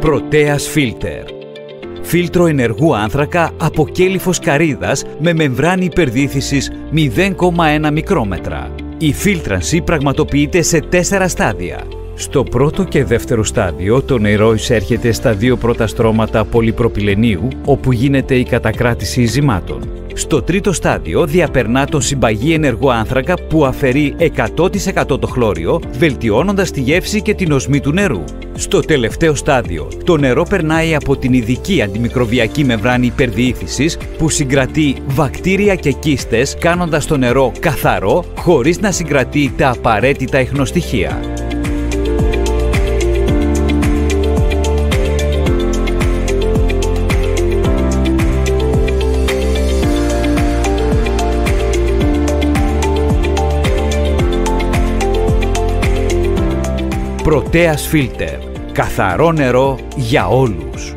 Proteas Filter. Φίλτρο ενεργού άνθρακα από κέλυφος καρύδας με μεμβράνη υπερδύθησης 0,1 μικρόμετρα. Η φίλτρανση πραγματοποιείται σε 4 στάδια. Στο πρώτο και δεύτερο στάδιο το νερό εισέρχεται στα 2 πρώτα στρώματα πολυπροπυλενίου, όπου γίνεται η κατακράτηση ζυμάτων. Στο τρίτο στάδιο διαπερνά τον συμπαγή ενεργό άνθρακα που αφαιρεί 100% το χλώριο, βελτιώνοντας τη γεύση και την οσμή του νερού. Στο τελευταίο στάδιο, το νερό περνάει από την ειδική αντιμικροβιακή μεμβράνη υπερδιήθησης που συγκρατεί βακτήρια και κίστες, κάνοντας το νερό καθαρό χωρίς να συγκρατεί τα απαραίτητα ιχνοστοιχεία. Proteas Filter. Καθαρό νερό για όλους.